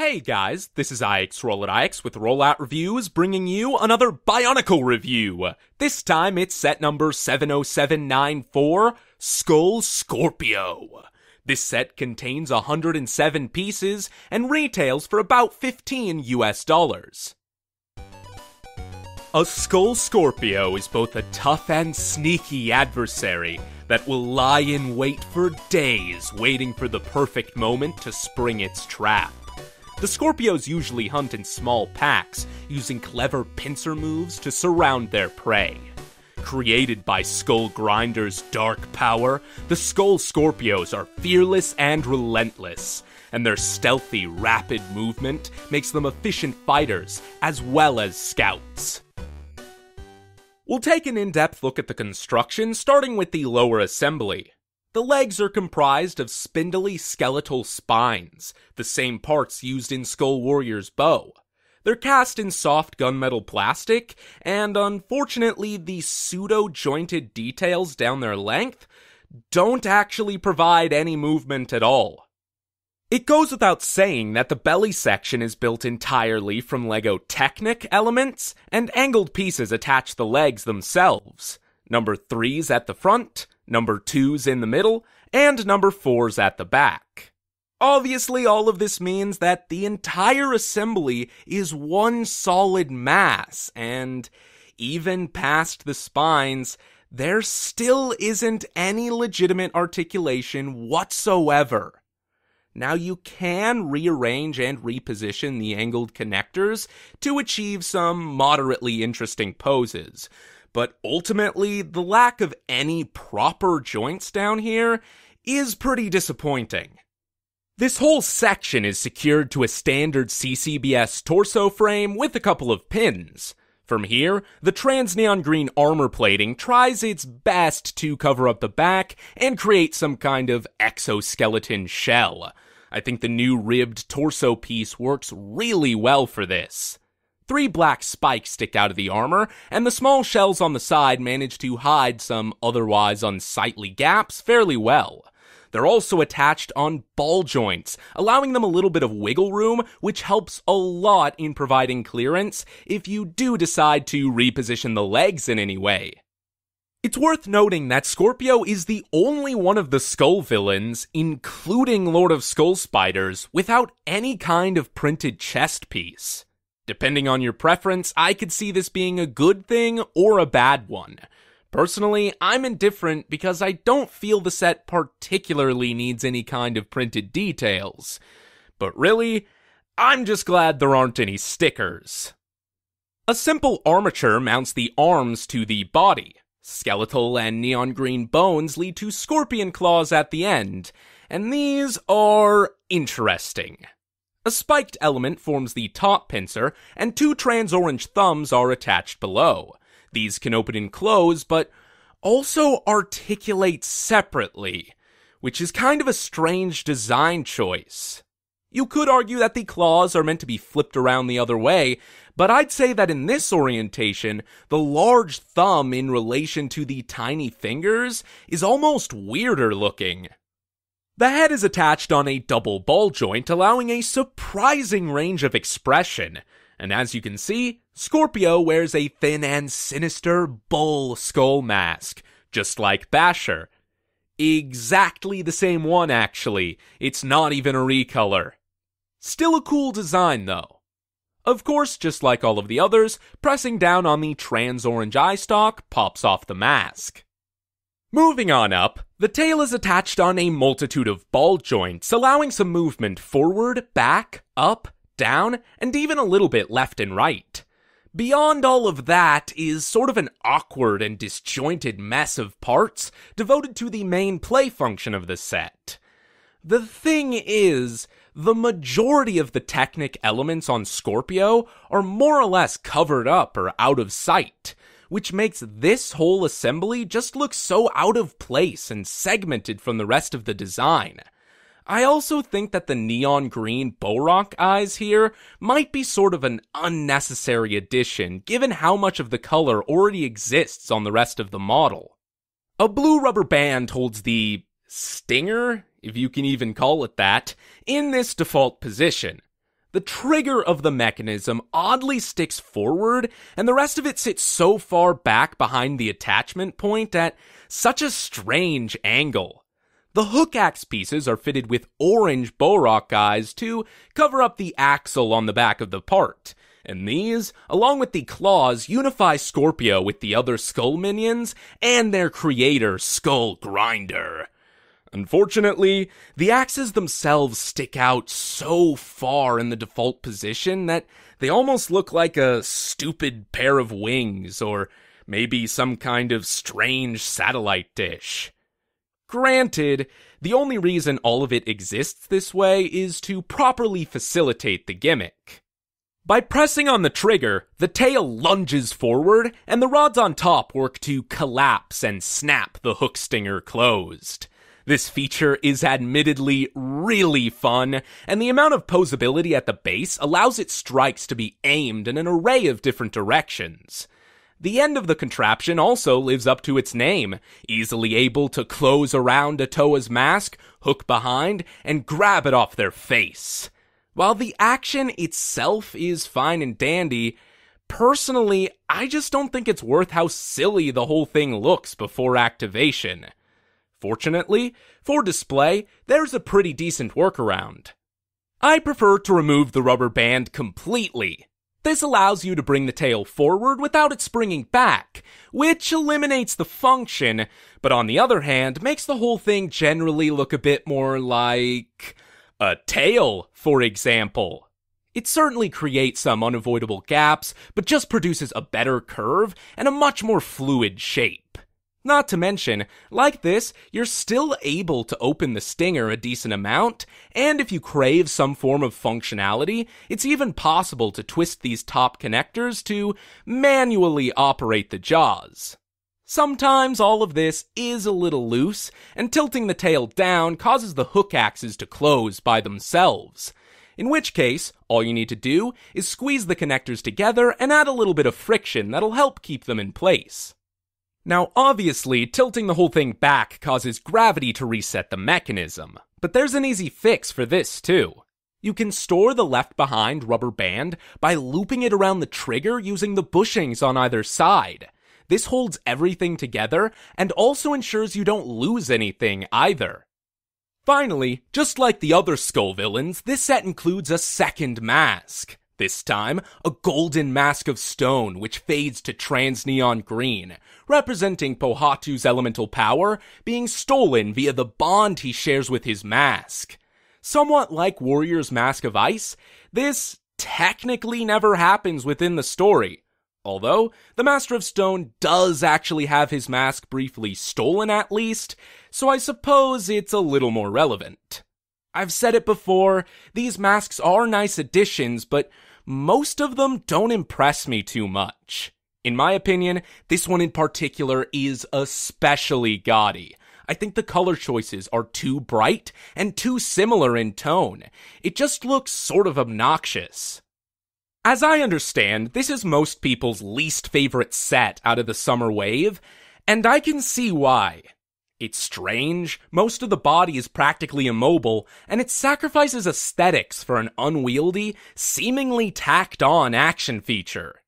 Hey guys, this is IX with RolloutReviews bringing you another BIONICLE review. This time it's set number 70794, Skull Scorpio. This set contains 107 pieces and retails for about $15 US. A Skull Scorpio is both a tough and sneaky adversary that will lie in wait for days, waiting for the perfect moment to spring its trap. The Scorpios usually hunt in small packs, using clever pincer moves to surround their prey. Created by Skull Grinder's dark power, the Skull Scorpios are fearless and relentless, and their stealthy, rapid movement makes them efficient fighters, as well as scouts. We'll take an in-depth look at the construction, starting with the lower assembly. The legs are comprised of spindly skeletal spines, the same parts used in Skull Warrior's bow. They're cast in soft gunmetal plastic, and unfortunately the pseudo-jointed details down their length don't actually provide any movement at all. It goes without saying that the belly section is built entirely from LEGO Technic elements, and angled pieces attach the legs themselves. Number 3's at the front, number 2's in the middle, and number 4's at the back. Obviously, all of this means that the entire assembly is one solid mass, and even past the spines, there still isn't any legitimate articulation whatsoever. Now, you can rearrange and reposition the angled connectors to achieve some moderately interesting poses, but ultimately, the lack of any proper joints down here is pretty disappointing. This whole section is secured to a standard CCBS torso frame with a couple of pins. From here, the trans neon green armor plating tries its best to cover up the back and create some kind of exoskeleton shell. I think the new ribbed torso piece works really well for this. 3 black spikes stick out of the armor, and the small shells on the side manage to hide some otherwise unsightly gaps fairly well. They're also attached on ball joints, allowing them a little bit of wiggle room, which helps a lot in providing clearance if you do decide to reposition the legs in any way. It's worth noting that Scorpio is the only one of the Skull villains, including Lord of Skull Spiders, without any kind of printed chest piece. Depending on your preference, I could see this being a good thing or a bad one. Personally, I'm indifferent because I don't feel the set particularly needs any kind of printed details. But really, I'm just glad there aren't any stickers. A simple armature mounts the arms to the body. Skeletal and neon green bones lead to scorpion claws at the end, and these are interesting. A spiked element forms the top pincer, and 2 trans-orange thumbs are attached below. These can open and close, but also articulate separately, which is kind of a strange design choice. You could argue that the claws are meant to be flipped around the other way, but I'd say that in this orientation, the large thumb in relation to the tiny fingers is almost weirder looking. The head is attached on a double ball joint, allowing a surprising range of expression. And as you can see, Scorpio wears a thin and sinister bull skull mask, just like Basher. Exactly the same one, actually. It's not even a recolor. Still a cool design, though. Of course, just like all of the others, pressing down on the trans-orange eye stalk pops off the mask. Moving on up, the tail is attached on a multitude of ball joints, allowing some movement forward, back, up, down, and even a little bit left and right. Beyond all of that is sort of an awkward and disjointed mess of parts devoted to the main play function of the set. The thing is, the majority of the Technic elements on Scorpio are more or less covered up or out of sight, which makes this whole assembly just look so out of place and segmented from the rest of the design. I also think that the neon green Bohrok eyes here might be sort of an unnecessary addition, given how much of the color already exists on the rest of the model. A blue rubber band holds the stinger, if you can even call it that, in this default position. The trigger of the mechanism oddly sticks forward, and the rest of it sits so far back behind the attachment point at such a strange angle. The hook axe pieces are fitted with orange Bohrok eyes to cover up the axle on the back of the part, and these, along with the claws, unify Scorpio with the other Skull minions and their creator, Skull Grinder. Unfortunately, the axes themselves stick out so far in the default position that they almost look like a stupid pair of wings, or maybe some kind of strange satellite dish. Granted, the only reason all of it exists this way is to properly facilitate the gimmick. By pressing on the trigger, the tail lunges forward, and the rods on top work to collapse and snap the hook stinger closed. This feature is admittedly really fun, and the amount of posability at the base allows its strikes to be aimed in an array of different directions. The end of the contraption also lives up to its name, easily able to close around a Toa's mask, hook behind, and grab it off their face. While the action itself is fine and dandy, personally, I just don't think it's worth how silly the whole thing looks before activation. Fortunately, for display, there's a pretty decent workaround. I prefer to remove the rubber band completely. This allows you to bring the tail forward without it springing back, which eliminates the function, but on the other hand, makes the whole thing generally look a bit more like a tail, for example. It certainly creates some unavoidable gaps, but just produces a better curve and a much more fluid shape. Not to mention, like this, you're still able to open the stinger a decent amount, and if you crave some form of functionality, it's even possible to twist these top connectors to manually operate the jaws. Sometimes all of this is a little loose, and tilting the tail down causes the hook axes to close by themselves. In which case, all you need to do is squeeze the connectors together and add a little bit of friction that'll help keep them in place. Now, obviously, tilting the whole thing back causes gravity to reset the mechanism, but there's an easy fix for this too. You can store the left-behind rubber band by looping it around the trigger using the bushings on either side. This holds everything together and also ensures you don't lose anything either. Finally, just like the other Skull villains, this set includes a second mask. This time, a golden mask of stone which fades to trans-neon green, representing Pohatu's elemental power being stolen via the bond he shares with his mask. Somewhat like Warrior's Mask of Ice, this technically never happens within the story, although the Master of Stone does actually have his mask briefly stolen at least, so I suppose it's a little more relevant. I've said it before, these masks are nice additions, but most of them don't impress me too much. In my opinion, this one in particular is especially gaudy. I think the color choices are too bright and too similar in tone. It just looks sort of obnoxious. As I understand, this is most people's least favorite set out of the summer wave, and I can see why. It's strange, most of the body is practically immobile, and it sacrifices aesthetics for an unwieldy, seemingly tacked-on action feature.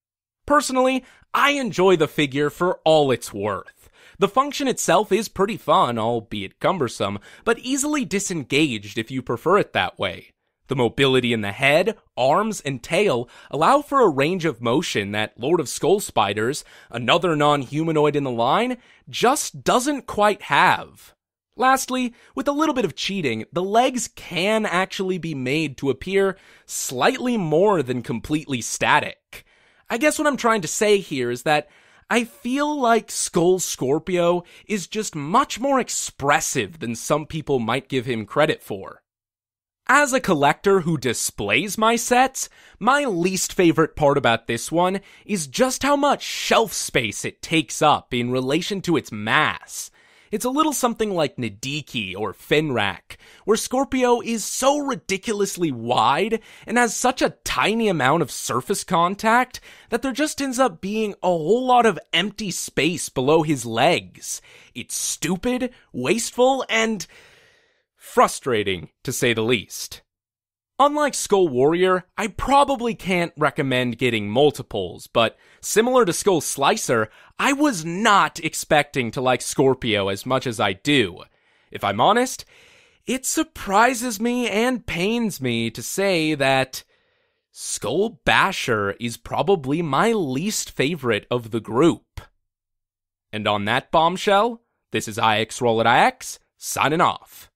Personally, I enjoy the figure for all it's worth. The function itself is pretty fun, albeit cumbersome, but easily disengaged if you prefer it that way. The mobility in the head, arms, and tail allow for a range of motion that Lord of Skull Spiders, another non-humanoid in the line, just doesn't quite have. Lastly, with a little bit of cheating, the legs can actually be made to appear slightly more than completely static. I guess what I'm trying to say here is that I feel like Skull Scorpio is just much more expressive than some people might give him credit for. As a collector who displays my sets, my least favorite part about this one is just how much shelf space it takes up in relation to its mass. It's a little something like Nadiki or Fenrak, where Scorpio is so ridiculously wide and has such a tiny amount of surface contact that there just ends up being a whole lot of empty space below his legs. It's stupid, wasteful, and frustrating, to say the least. Unlike Skull Warrior, I probably can't recommend getting multiples, but similar to Skull Slicer, I was not expecting to like Scorpio as much as I do. If I'm honest, it surprises me and pains me to say that Skull Basher is probably my least favorite of the group. And on that bombshell, this is IX Roll It IX, signing off.